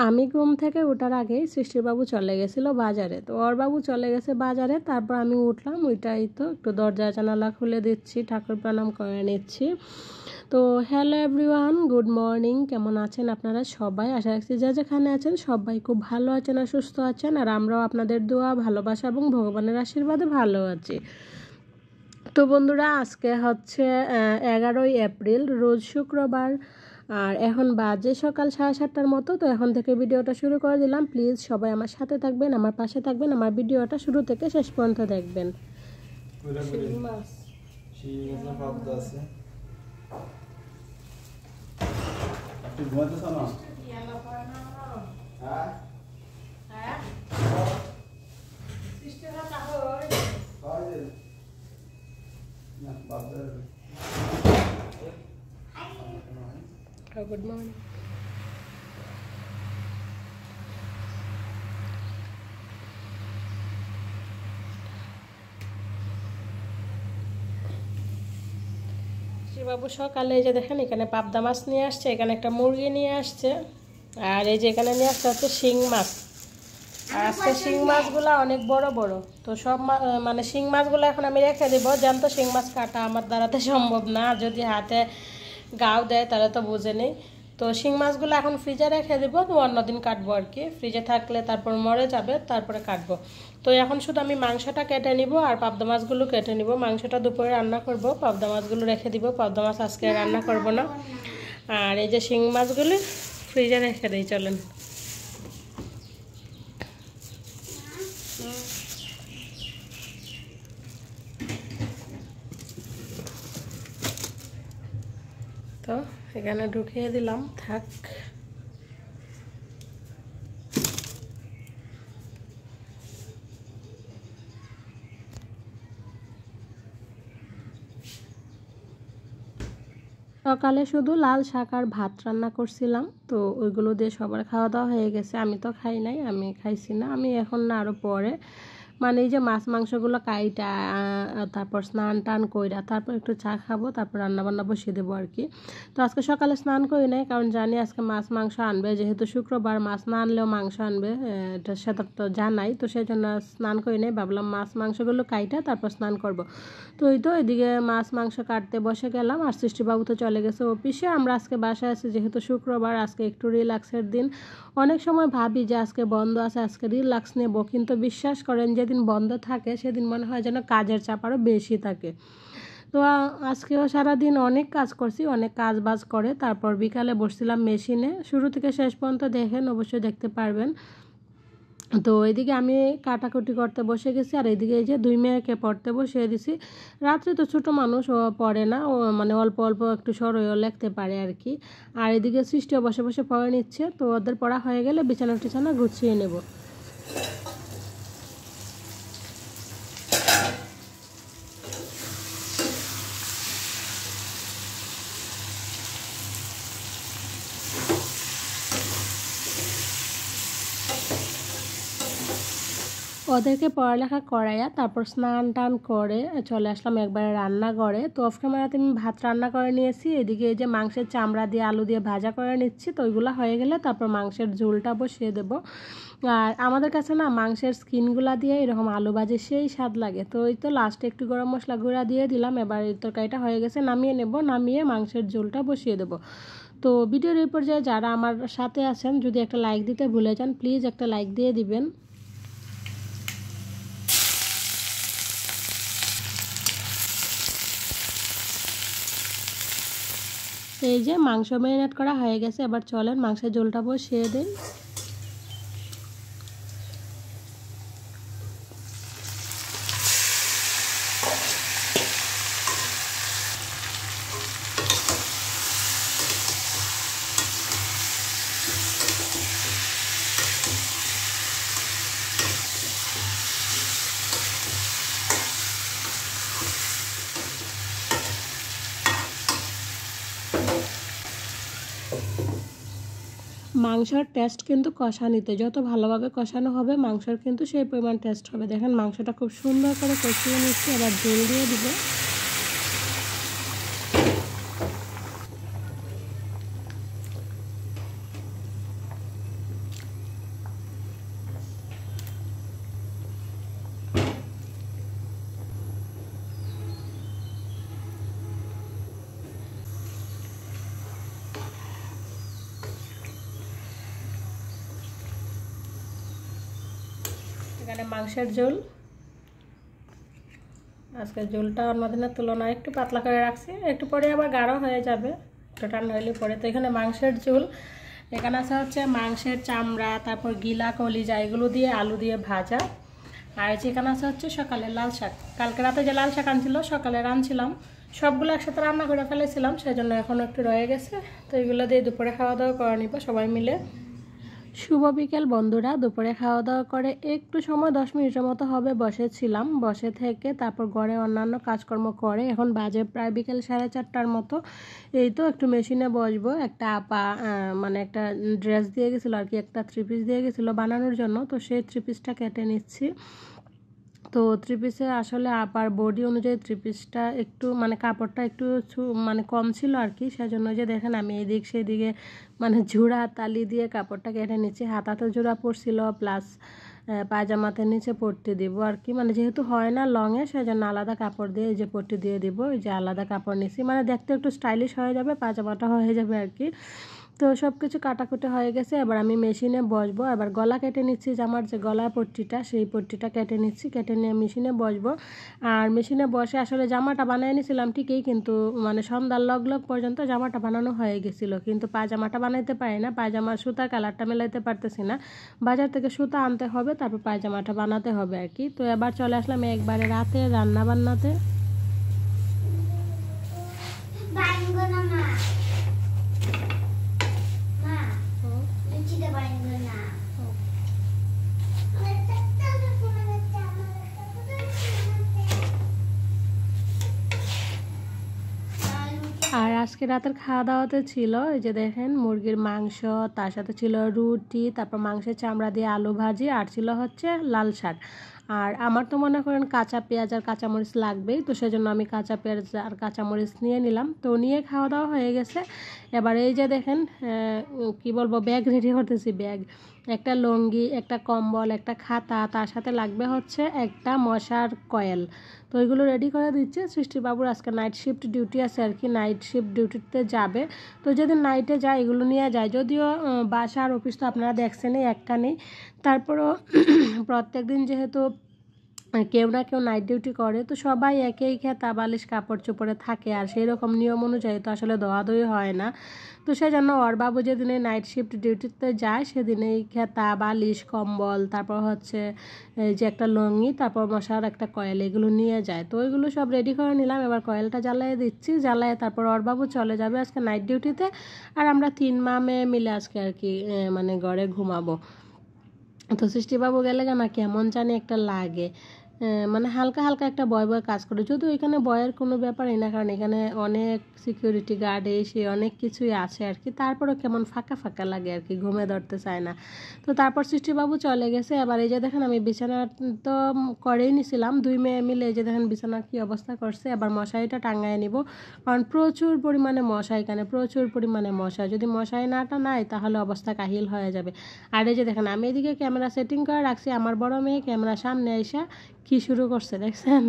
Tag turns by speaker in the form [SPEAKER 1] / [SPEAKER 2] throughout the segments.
[SPEAKER 1] আমি ঘুম থেকে ওঠার আগেই সৃষ্টির বাবু চলে গেছিল বাজারে। তো ওর বাবু চলে গেছে বাজারে, তারপর আমি উঠলাম। ওইটাই তো একটু দরজা জানালা খুলে দিচ্ছি, ঠাকুর প্রণাম করে নিচ্ছি। তো হ্যালো এভরিওয়ান, গুড মর্নিং। কেমন আছেন আপনারা সবাই? আশা রাখছি যে যেখানে আছেন সবাই খুব ভালো আছেন আর সুস্থ আছেন। আর আমরাও আপনাদের দোয়া, ভালোবাসা এবং ভগবানের আশীর্বাদে ভালো আছি। তো বন্ধুরা, আজকে হচ্ছে 11ই এপ্রিল, রোজ শুক্রবার। আর এখন বাজে সকাল 7:30টার মতো। তো এখন থেকে ভিডিওটা শুরু করে দিলাম। প্লিজ সবাই আমার সাথে থাকবেন, আমার পাশে থাকবেন, আমার ভিডিওটা শুরু থেকে শেষ পর্যন্ত দেখবেন। Good morning. বাবু সকালে এই যে দেখেন এখানে পাবদা মাছ নিয়ে আসছে, এখানে একটা মুরগি নিয়ে আসছে, আর এই যে এখানে নিয়ে আসছে হচ্ছে শিং মাছ। আর আজকে শিং মাছগুলো অনেক বড় বড়। তো সব মানে শিং মাছগুলো এখন আমি রেখে দেবো। জানতো শিং মাছ কাটা আমার দ্বারাতে সম্ভব না, যদি হাতে গাও দেয় তাহলে তো বুঝে নেই। তো শিং মাছগুলো এখন ফ্রিজে রেখে দেবো, তো অন্যদিন কাটবো আর কি। ফ্রিজে থাকলে তারপর মরে যাবে, তারপরে কাটবো। তো এখন শুধু আমি মাংসটা কেটে নিব আর পাবদা মাছগুলো কেটে নিব। মাংসটা দুপুরে রান্না করব, পাবদা মাছগুলো রেখে দিব। পাবদা মাছ আজকে রান্না করব না। আর এই যে শিং মাছগুলো ফ্রিজে রেখে দিই, চলেন। তো এখানে ঢুকিয়ে দিলাম, থাক। সকালে শুধু লাল শাক আর ভাত রান্না করছিলাম, তো ওইগুলো দিয়ে সবার খাওয়া দাওয়া হয়ে গেছে। আমি তো খাই নাই, আমি খাইছি না। আমি এখন না, আরও পরে মানে এই যে মাছ মাংসগুলো কাইটা তারপর স্নান টান কইরা তারপর একটু চা খাবো, তারপর রান্নাবান্না বসিয়ে দেবো আর কি। তো আজকে সকালে স্নান করি নাই, কারণ জানি আজকে মাছ মাংস আনবে। যেহেতু শুক্রবার, মাছ না আনলেও মাংস আনবে, এটা সেটা তো জানাই। তো সেই জন্য স্নান করি নাই, ভাবলাম মাছ মাংসগুলো কাইটা তারপর স্নান করব। তো এই তো এদিকে মাছ মাংস কাটতে বসে গেলাম। আর সৃষ্টিবাবু তো চলে গেছে অফিসে। আমরা আজকে বাসায় আছি, যেহেতু শুক্রবার, আজকে একটু রিল্যাক্সের দিন। অনেক সময় ভাবি যে আজকে বন্ধ আছে, আজকে রিল্যাক্স নেব, কিন্তু বিশ্বাস করেন যেদিন বন্ধ থাকে সেদিন মনে হয় যেন কাজের চাপ আরও বেশি থাকে। তো আজকেও সারাদিন অনেক কাজ করছি, অনেক কাজ বাজ করে তারপর বিকালে বসছিলাম মেশিনে। শুরু থেকে শেষ পর্যন্ত দেখেন, অবশ্যই দেখতে পারবেন। তো এইদিকে আমি কাটাকুটি করতে বসে গেছি, আর এইদিকে এই যে 2 মেয়েকে পড়তে বসিয়ে দিছি। রাত্রে তো ছোটো মানুষ, ও পড়ে না, ও মানে অল্প অল্প একটু সরইও লিখতে পারে আর কি। আর এদিকে সৃষ্টিও বসে বসে পড়ে নিচ্ছে। তো ওদের পড়া হয়ে গেলে বিছানা টিছানা গুছিয়ে নেব। ওদেরকে পড়ালেখা করাইয়া তারপর স্নান টান করে চলে আসলাম একবারে রান্নাঘরে। তো অফ ক্যামেরাতে আমি ভাত রান্না করে নিয়েছি। এদিকে এই যে মাংসের চামড়া দিয়ে আলু দিয়ে ভাজা করে নিচ্ছি। তো ওইগুলো হয়ে গেলে তারপর মাংসের ঝোলটা বসিয়ে দেবো। আর আমাদের কাছে না মাংসের স্কিনগুলা দিয়ে এরকম আলু ভাজে সেই স্বাদ লাগে। তো ওই তো লাস্টে একটু গরম মশলা গুঁড়া দিয়ে দিলাম। এবার এই তরকারিটা হয়ে গেছে, নামিয়ে নেব। নামিয়ে মাংসের ঝোলটা বসিয়ে দেবো। তো ভিডিওর এই পর্যায়ে যারা আমার সাথে আছেন, যদি একটা লাইক দিতে ভুলে যান, প্লিজ একটা লাইক দিয়ে দিবেন। এই যে মাংস ম্যারিনেট করা হয়ে গেছে, এবার চলেন মাংসের ঝোলটা বসিয়ে দিই। মাংসর টেস্ট কিন্তু কষানিতে, যত ভালোভাবে কষানো হবে মাংসর কিন্তু সেই পরিমাণ টেস্ট হবে। দেখেন মাংসটা খুব সুন্দর করে কষিয়ে নিচ্ছি, এবার ঝোল দিয়ে দিব। এখানে মাংসের ঝোল, আজকে ঝোলটা অন্য দিনের তুলনায় একটু পাতলা করে রাখছি, একটু পরে আবার গাঢ় হয়ে যাবে, একটু ঠান্ডা হলে পরে। তো এখানে মাংসের ঝোল, এখানে আছে হচ্ছে মাংসের চামড়া, তারপর গিলা কলিজা, এগুলো দিয়ে আলু দিয়ে ভাজা। আর এখানে আছে হচ্ছে সকালে লাল শাক, কালকে রাতে যে লাল শাক আনছিল সকালে রাঁধছিলাম, সবগুলো একসাথে রান্না করে ফেলেছিলাম, সেই জন্য এখনও একটু রয়ে গেছে। তো এগুলো দিয়ে দুপুরে খাওয়া দাওয়া করে নিব সবাই মিলে। শুভ বিকেল বন্ধুরা। দুপুরে খাওয়া দাওয়া করে একটু সময় 10 মিনিটের মতো হবে বসেছিলাম, বসে থেকে তারপর ঘরে অন্যান্য কাজকর্ম করে এখন বাজে প্রায় বিকেল 4:30টার মতো। এই তো একটু মেশিনে বসবো, একটা আপা মানে একটা ড্রেস দিয়ে গেছিলো আর কি, একটা 3 পিস দিয়ে গেছিলো বানানোর জন্য, তো সেই 3 পিসটা কেটে নিচ্ছি। তো 3 পিসে আসলে আপার বডি অনুযায়ী 3 পিসটা একটু মানে কাপড়টা একটু মানে কম ছিল আর কি, সেজন্য যে দেখেন আমি এদিক সেদিকে মানে জোড়া তালি দিয়ে কাপড়টা কেটে নিচ্ছি। হাতাতে জোড়া পড়ছিল, প্লাস পায়জামাতে নিচে পট্টি দিব আর কি, মানে যেহেতু হয় না লংয়ে, সেজন্য আলাদা কাপড় দিয়ে এই যে পট্টি দিয়ে দিব, এই যে আলাদা কাপড় নিচ্ছি, মানে দেখতে একটু স্টাইলিশ হয়ে যাবে, পায়জামাটা হয়ে যাবে আর কি। তো সব কিছু কাটাকুটি হয়ে গেছে, এবার আমি মেশিনে বসবো। এবার গলা কেটে নিচ্ছি, জামার যে গলা পট্টিটা সেই পট্টিটা কেটে নিচ্ছি, কেটে নিয়ে মেশিনে বসবো। আর মেশিনে বসে আসলে জামাটা বানিয়ে নিয়েছিলাম ঠিকই, কিন্তু মানে সন্ধ্যার লগ পর্যন্ত জামাটা বানানো হয়ে গেছিলো, কিন্তু পায়জামাটা বানাইতে পারি না, পায়জামার সুতার কালারটা মেলাইতে পারতেছি না, বাজার থেকে সুতা আনতে হবে, তারপর পায়জামাটা বানাতে হবে আর কি। তো এবার চলে আসলাম একবারে রাতে রান্না বান্নাতে। আর আজকে রাতের খাওয়া দাওয়াতে ছিল এই যে দেখেন মুরগির মাংস, তার সাথে ছিল রুটি, তারপর মাংসের চামড়া দিয়ে আলু ভাজি, আর ছিল হচ্ছে লাল শাক। আর আমার তো মনে করেন কাঁচা পেঁয়াজ আর কাঁচামরিচ লাগবেই, তো সেজন্য আমি কাঁচা পেঁয়াজ আর কাঁচামরিচ নিয়ে নিলাম। তো নিয়ে খাওয়া দাওয়া হয়ে গেছে। এবার এই যে দেখেন কি বলবো, ব্যাগ রেডি করতেছি। ব্যাগ, একটা লুঙ্গি, একটা কম্বল, একটা খাতা, তার সাথে লাগবে হচ্ছে একটা মশার কয়েল। তো এগুলো রেডি করে দিচ্ছে। সৃষ্টিবাবুর আজকে নাইট শিফট ডিউটি আছে আর কি, নাইট শিফট ডিউটিতে যাবে। তো যেদিন নাইটে যায় এগুলো নিয়ে যায়, যদিও বাসা আর অফিস তো আপনারা দেখছেনই একখানেই, তারপরও প্রত্যেক দিন যেহেতু কেউ না কেউ নাইট ডিউটি করে, তো সবাই একই খেতা বালিশ কাপড় চোপড়ে থাকে, আর সেই রকম নিয়ম অনুযায়ী তো আসলে দোয়াদই হয় না। তো সেই জন্য ওর বাবু যেদিনে নাইট শিফট ডিউটিতে যায় সেদিনেই খেতা বালিশ কম্বল, তারপর হচ্ছে যে একটা লুঙ্গি, তারপর মশার একটা কয়েল, এগুলো নিয়ে যায়। তো ওইগুলো সব রেডি করে নিলাম। এবার কয়েলটা জ্বালিয়ে দিচ্ছি, জ্বালায় তারপর ওর বাবু চলে যাবে আজকে নাইট ডিউটিতে, আর আমরা 3 মামে মিলে আজকে আর কি মানে ঘরে ঘুমাবো। তো সৃষ্টিবাবু গেলে না কেমন জানি একটা লাগে, মানে হালকা হালকা একটা ভয় ভয় কাজ করে, যদিও এখানে ভয়ের কোনো ব্যাপারই না, কারণ এখানে অনেক সিকিউরিটি গার্ড এসে অনেক কিছুই আছে আর কি, তারপরেও কেমন ফাঁকা ফাঁকা লাগে আর কি, ঘুমে ধরতে চায় না। তো তারপর সৃষ্টিবাবু চলে গেছে। এবার এই যে দেখেন আমি বিছানা তো করেই নিছিলাম, 2 মেয়ে মিলে এই যে দেখেন বিছানার কী অবস্থা করছে। এবার মশারিটা টাঙায় নিব, কারণ প্রচুর পরিমাণে মশা, এখানে প্রচুর পরিমাণে মশা, যদি মশারি না টানাই তাহলে অবস্থা কাহিল হয়ে যাবে। আর এই যে দেখেন আমি এদিকে ক্যামেরা সেটিং করে রাখছি, আমার বড় মেয়ে ক্যামেরা সামনে এসে কি শুরু করছে দেখছেন।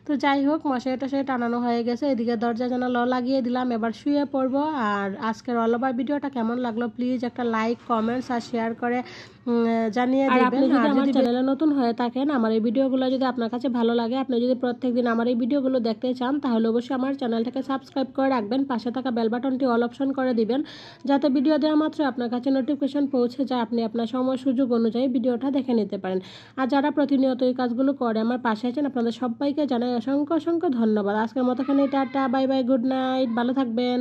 [SPEAKER 1] তো যাই হোক, মশারিটা সে টানানো হয়ে গেছে, এদিকে দরজা জানালা লাগিয়ে দিলাম, এবার শুয়ে পড়বো। আর আজকের অল ওভার ভিডিওটা কেমন লাগলো প্লিজ একটা লাইক কমেন্টস আর শেয়ার করে জানিয়ে দিবেন। আর যদি আমার চ্যানেলে নতুন হয়ে থাকেন, আমার এই ভিডিওগুলো যদি আপনার কাছে ভালো লাগে, আপনি যদি প্রত্যেকদিন আমার এই ভিডিওগুলো দেখতে চান, তাহলে অবশ্যই আমার চ্যানেলটাকে সাবস্ক্রাইব করে রাখবেন, পাশে থাকা বেল বাটনটি অল অপশন করে দিবেন, যাতে ভিডিও দেওয়া মাত্র আপনার কাছে নোটিফিকেশন পৌঁছে যায়, আপনি আপনার সময় সুযোগ অনুযায়ী ভিডিওটা দেখে নিতে পারেন। আর যারা প্রতিনিয়ত এই কাজগুলো করে আমার পাশে আছেন, আপনাদের সবাইকে জানাই অসংখ্য অসংখ্য ধন্যবাদ। আজকের মতো এখানে tata, bye bye, good night, ভালো থাকবেন।